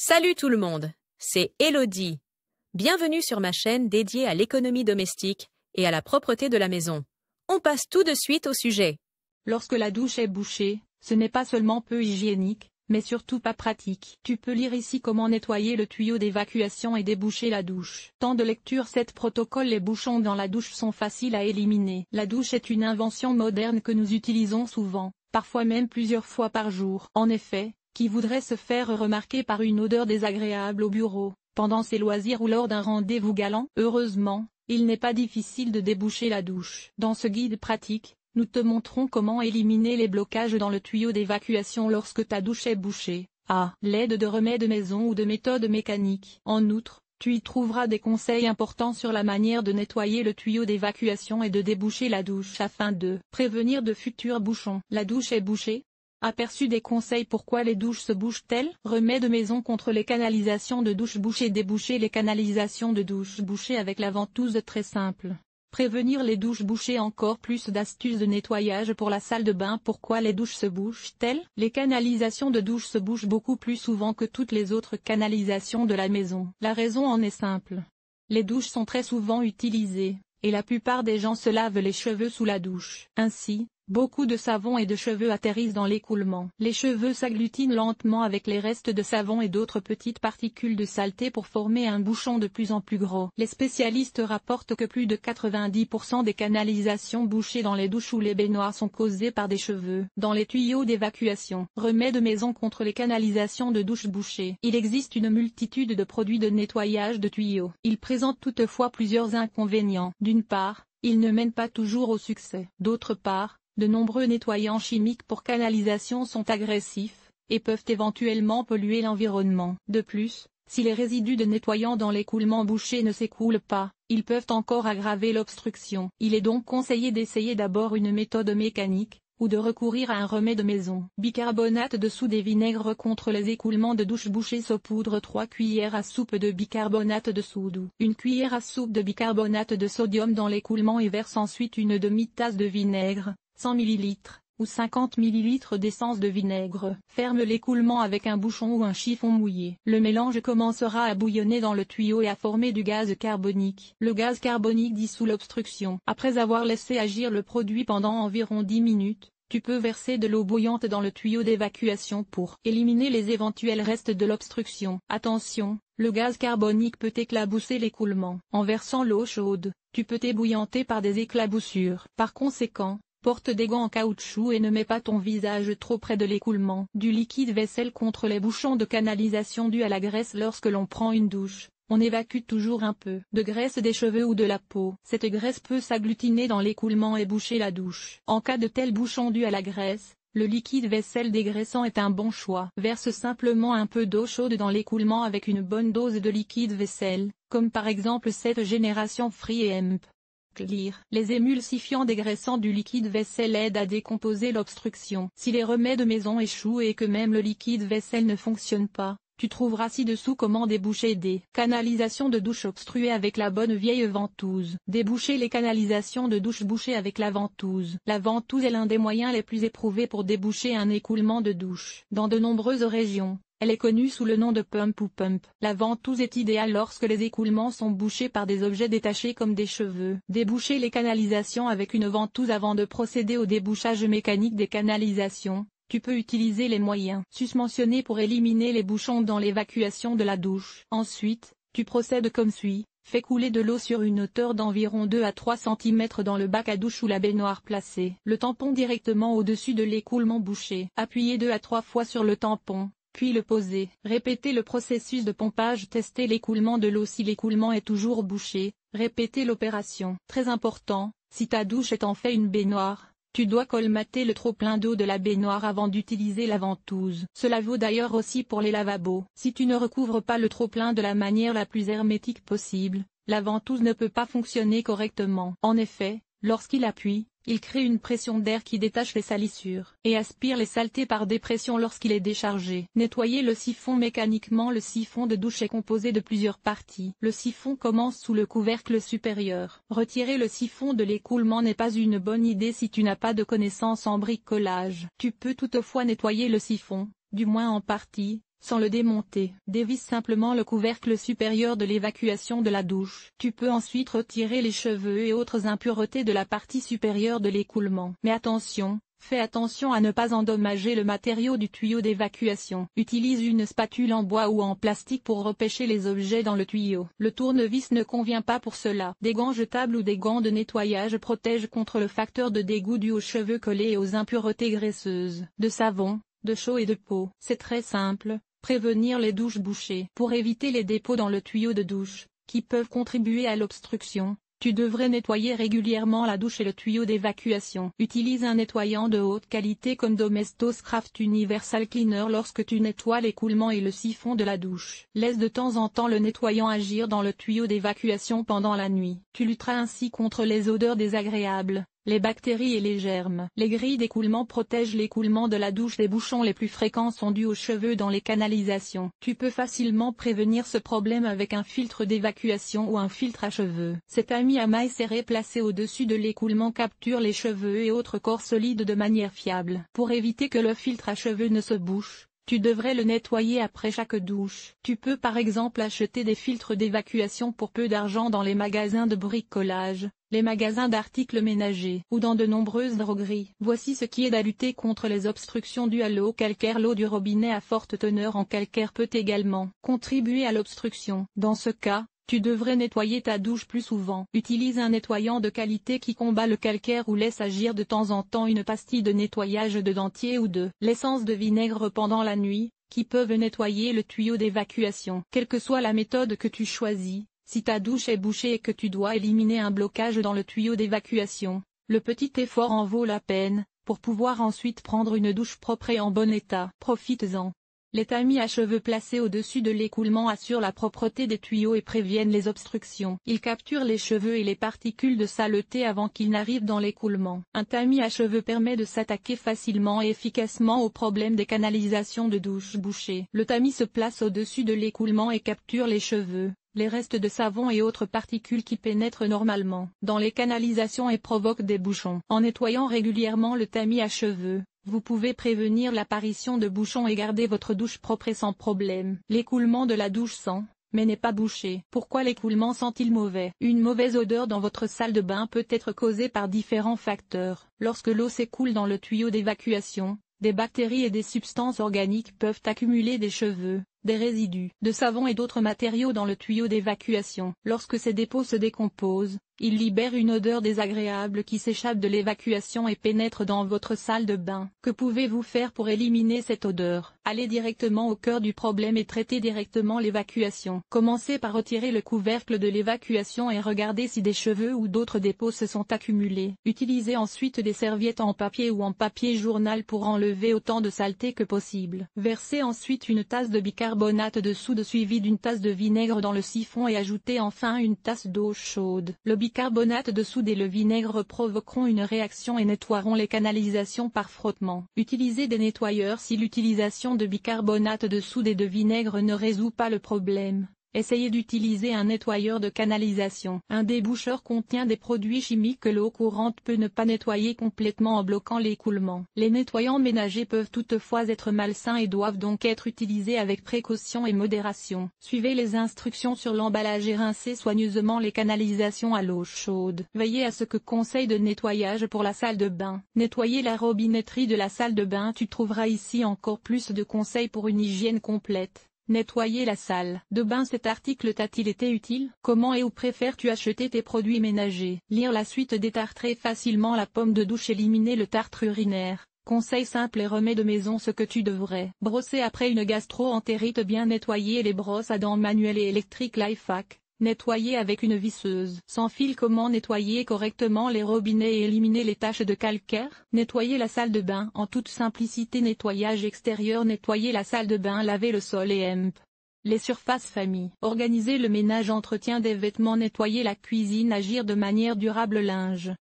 Salut tout le monde, c'est Elodie. Bienvenue sur ma chaîne dédiée à l'économie domestique et à la propreté de la maison. On passe tout de suite au sujet. Lorsque la douche est bouchée, ce n'est pas seulement peu hygiénique, mais surtout pas pratique. Tu peux lire ici comment nettoyer le tuyau d'évacuation et déboucher la douche. Temps de lecture 7 protocole. Les bouchons dans la douche sont faciles à éliminer. La douche est une invention moderne que nous utilisons souvent, parfois même plusieurs fois par jour. En effet, qui voudrait se faire remarquer par une odeur désagréable au bureau, pendant ses loisirs ou lors d'un rendez-vous galant? Heureusement, il n'est pas difficile de déboucher la douche. Dans ce guide pratique, nous te montrons comment éliminer les blocages dans le tuyau d'évacuation lorsque ta douche est bouchée, à l'aide de remèdes maison ou de méthodes mécaniques. En outre, tu y trouveras des conseils importants sur la manière de nettoyer le tuyau d'évacuation et de déboucher la douche afin de prévenir de futurs bouchons. La douche est bouchée? Aperçu des conseils. Pourquoi les douches se bouchent-elles? Remèdes maison contre les canalisations de douche bouchées. Déboucher les canalisations de douche bouchées avec la ventouse. Très simple. Prévenir les douches bouchées. Encore plus d'astuces de nettoyage pour la salle de bain. Pourquoi les douches se bouchent-elles? Les canalisations de douche se bouchent beaucoup plus souvent que toutes les autres canalisations de la maison. La raison en est simple. Les douches sont très souvent utilisées, et la plupart des gens se lavent les cheveux sous la douche. Ainsi, beaucoup de savon et de cheveux atterrissent dans l'écoulement. Les cheveux s'agglutinent lentement avec les restes de savon et d'autres petites particules de saleté pour former un bouchon de plus en plus gros. Les spécialistes rapportent que plus de 90% des canalisations bouchées dans les douches ou les baignoires sont causées par des cheveux. Dans les tuyaux d'évacuation. Remèdes maison contre les canalisations de douche bouchées. Il existe une multitude de produits de nettoyage de tuyaux. Ils présentent toutefois plusieurs inconvénients. D'une part, ils ne mènent pas toujours au succès. D'autre part, de nombreux nettoyants chimiques pour canalisation sont agressifs, et peuvent éventuellement polluer l'environnement. De plus, si les résidus de nettoyant dans l'écoulement bouché ne s'écoulent pas, ils peuvent encore aggraver l'obstruction. Il est donc conseillé d'essayer d'abord une méthode mécanique, ou de recourir à un remède maison. Bicarbonate de soude et vinaigre contre les écoulements de douche bouchés. Saupoudre 3 cuillères à soupe de bicarbonate de soude ou 1 cuillère à soupe de bicarbonate de sodium dans l'écoulement et verse ensuite une demi-tasse de vinaigre, 100 ml, ou 50 ml d'essence de vinaigre. Ferme l'écoulement avec un bouchon ou un chiffon mouillé. Le mélange commencera à bouillonner dans le tuyau et à former du gaz carbonique. Le gaz carbonique dissout l'obstruction. Après avoir laissé agir le produit pendant environ 10 minutes, tu peux verser de l'eau bouillante dans le tuyau d'évacuation pour éliminer les éventuels restes de l'obstruction. Attention, le gaz carbonique peut éclabousser l'écoulement. En versant l'eau chaude, tu peux t'ébouillanter par des éclaboussures. Par conséquent, porte des gants en caoutchouc et ne mets pas ton visage trop près de l'écoulement. Du liquide vaisselle contre les bouchons de canalisation dus à la graisse. Lorsque l'on prend une douche, on évacue toujours un peu de graisse des cheveux ou de la peau. Cette graisse peut s'agglutiner dans l'écoulement et boucher la douche. En cas de tel bouchon dû à la graisse, le liquide vaisselle dégraissant est un bon choix. Verse simplement un peu d'eau chaude dans l'écoulement avec une bonne dose de liquide vaisselle, comme par exemple cette génération Free et Hemp Clear. Les émulsifiants dégraissants du liquide vaisselle aident à décomposer l'obstruction. Si les remèdes maison échouent et que même le liquide vaisselle ne fonctionne pas, tu trouveras ci-dessous comment déboucher des canalisations de douche obstruées avec la bonne vieille ventouse. Déboucher les canalisations de douche bouchées avec la ventouse. La ventouse est l'un des moyens les plus éprouvés pour déboucher un écoulement de douche. Dans de nombreuses régions, elle est connue sous le nom de pump ou pump. La ventouse est idéale lorsque les écoulements sont bouchés par des objets détachés comme des cheveux. Déboucher les canalisations avec une ventouse. Avant de procéder au débouchage mécanique des canalisations, tu peux utiliser les moyens susmentionnés pour éliminer les bouchons dans l'évacuation de la douche. Ensuite, tu procèdes comme suit. Fais couler de l'eau sur une hauteur d'environ 2 à 3 cm dans le bac à douche ou la baignoire placée. Le tampon directement au-dessus de l'écoulement bouché. Appuyez 2 à 3 fois sur le tampon, puis le poser. Répétez le processus de pompage. Testez l'écoulement de l'eau. Si l'écoulement est toujours bouché, répétez l'opération. Très important, si ta douche est en fait une baignoire, tu dois colmater le trop-plein d'eau de la baignoire avant d'utiliser la ventouse. Cela vaut d'ailleurs aussi pour les lavabos. Si tu ne recouvres pas le trop-plein de la manière la plus hermétique possible, la ventouse ne peut pas fonctionner correctement. En effet, lorsqu'il appuie, il crée une pression d'air qui détache les salissures et aspire les saletés par dépression lorsqu'il est déchargé. Nettoyer le siphon mécaniquement. Le siphon de douche est composé de plusieurs parties. Le siphon commence sous le couvercle supérieur. Retirer le siphon de l'écoulement n'est pas une bonne idée si tu n'as pas de connaissances en bricolage. Tu peux toutefois nettoyer le siphon, du moins en partie, sans le démonter. Dévisse simplement le couvercle supérieur de l'évacuation de la douche. Tu peux ensuite retirer les cheveux et autres impuretés de la partie supérieure de l'écoulement. Mais attention, fais attention à ne pas endommager le matériau du tuyau d'évacuation. Utilise une spatule en bois ou en plastique pour repêcher les objets dans le tuyau. Le tournevis ne convient pas pour cela. Des gants jetables ou des gants de nettoyage protègent contre le facteur de dégoût dû aux cheveux collés et aux impuretés graisseuses. De savon, de chaux et de peau. C'est très simple, prévenir les douches bouchées. Pour éviter les dépôts dans le tuyau de douche, qui peuvent contribuer à l'obstruction, tu devrais nettoyer régulièrement la douche et le tuyau d'évacuation. Utilise un nettoyant de haute qualité comme Domestos Craft Universal Cleaner lorsque tu nettoies l'écoulement et le siphon de la douche. Laisse de temps en temps le nettoyant agir dans le tuyau d'évacuation pendant la nuit. Tu lutteras ainsi contre les odeurs désagréables, les bactéries et les germes. Les grilles d'écoulement protègent l'écoulement de la douche. Les bouchons les plus fréquents sont dus aux cheveux dans les canalisations. Tu peux facilement prévenir ce problème avec un filtre d'évacuation ou un filtre à cheveux. Cet ami à maille serrée placé au-dessus de l'écoulement capture les cheveux et autres corps solides de manière fiable. Pour éviter que le filtre à cheveux ne se bouche, tu devrais le nettoyer après chaque douche. Tu peux par exemple acheter des filtres d'évacuation pour peu d'argent dans les magasins de bricolage, les magasins d'articles ménagers ou dans de nombreuses drogueries. Voici ce qui aide à lutter contre les obstructions dues à l'eau calcaire. L'eau du robinet à forte teneur en calcaire peut également contribuer à l'obstruction. Dans ce cas, tu devrais nettoyer ta douche plus souvent. Utilise un nettoyant de qualité qui combat le calcaire ou laisse agir de temps en temps une pastille de nettoyage de dentier ou de l'essence de vinaigre pendant la nuit, qui peuvent nettoyer le tuyau d'évacuation. Quelle que soit la méthode que tu choisis, si ta douche est bouchée et que tu dois éliminer un blocage dans le tuyau d'évacuation, le petit effort en vaut la peine, pour pouvoir ensuite prendre une douche propre et en bon état. Profites-en. Les tamis à cheveux placés au-dessus de l'écoulement assurent la propreté des tuyaux et préviennent les obstructions. Ils capturent les cheveux et les particules de saleté avant qu'ils n'arrivent dans l'écoulement. Un tamis à cheveux permet de s'attaquer facilement et efficacement aux problèmes des canalisations de douche bouchées. Le tamis se place au-dessus de l'écoulement et capture les cheveux, les restes de savon et autres particules qui pénètrent normalement dans les canalisations et provoquent des bouchons. En nettoyant régulièrement le tamis à cheveux, vous pouvez prévenir l'apparition de bouchons et garder votre douche propre et sans problème. L'écoulement de la douche sent, mais n'est pas bouché. Pourquoi l'écoulement sent-il mauvais? Une mauvaise odeur dans votre salle de bain peut être causée par différents facteurs. Lorsque l'eau s'écoule dans le tuyau d'évacuation, des bactéries et des substances organiques peuvent accumuler des cheveux, des résidus de savon et d'autres matériaux dans le tuyau d'évacuation. Lorsque ces dépôts se décomposent, ils libèrent une odeur désagréable qui s'échappe de l'évacuation et pénètre dans votre salle de bain. Que pouvez-vous faire pour éliminer cette odeur? Allez directement au cœur du problème et traitez directement l'évacuation. Commencez par retirer le couvercle de l'évacuation et regardez si des cheveux ou d'autres dépôts se sont accumulés. Utilisez ensuite des serviettes en papier ou en papier journal pour enlever autant de saleté que possible. Versez ensuite une tasse de bicarbonate de soude suivie d'une tasse de vinaigre dans le siphon et ajoutez enfin une tasse d'eau chaude. Le bicarbonate de soude et le vinaigre provoqueront une réaction et nettoieront les canalisations par frottement. Utilisez des nettoyeurs si l'utilisation de bicarbonate de soude et de vinaigre ne résout pas le problème. Essayez d'utiliser un nettoyeur de canalisation. Un déboucheur contient des produits chimiques que l'eau courante peut ne pas nettoyer complètement en bloquant l'écoulement. Les nettoyants ménagers peuvent toutefois être malsains et doivent donc être utilisés avec précaution et modération. Suivez les instructions sur l'emballage et rincez soigneusement les canalisations à l'eau chaude. Veillez à ce que conseil de nettoyage pour la salle de bain. Nettoyez la robinetterie de la salle de bain. Tu trouveras ici encore plus de conseils pour une hygiène complète. Nettoyer la salle de bain. Cet article t'a-t-il été utile? Comment et où préfères-tu acheter tes produits ménagers? Lire la suite. Détartrer facilement la pomme de douche. Éliminer le tartre urinaire. Conseil simple et remède maison. Ce que tu devrais brosser après une gastro-entérite. Bien nettoyer les brosses à dents manuelles et électriques. Lifehack. Nettoyer avec une visseuse sans fil. Comment nettoyer correctement les robinets et éliminer les taches de calcaire? Nettoyer la salle de bain en toute simplicité. Nettoyage extérieur. Nettoyer la salle de bain. Laver le sol et les surfaces famille. Organiser le ménage. Entretien des vêtements. Nettoyer la cuisine. Agir de manière durable. Linge.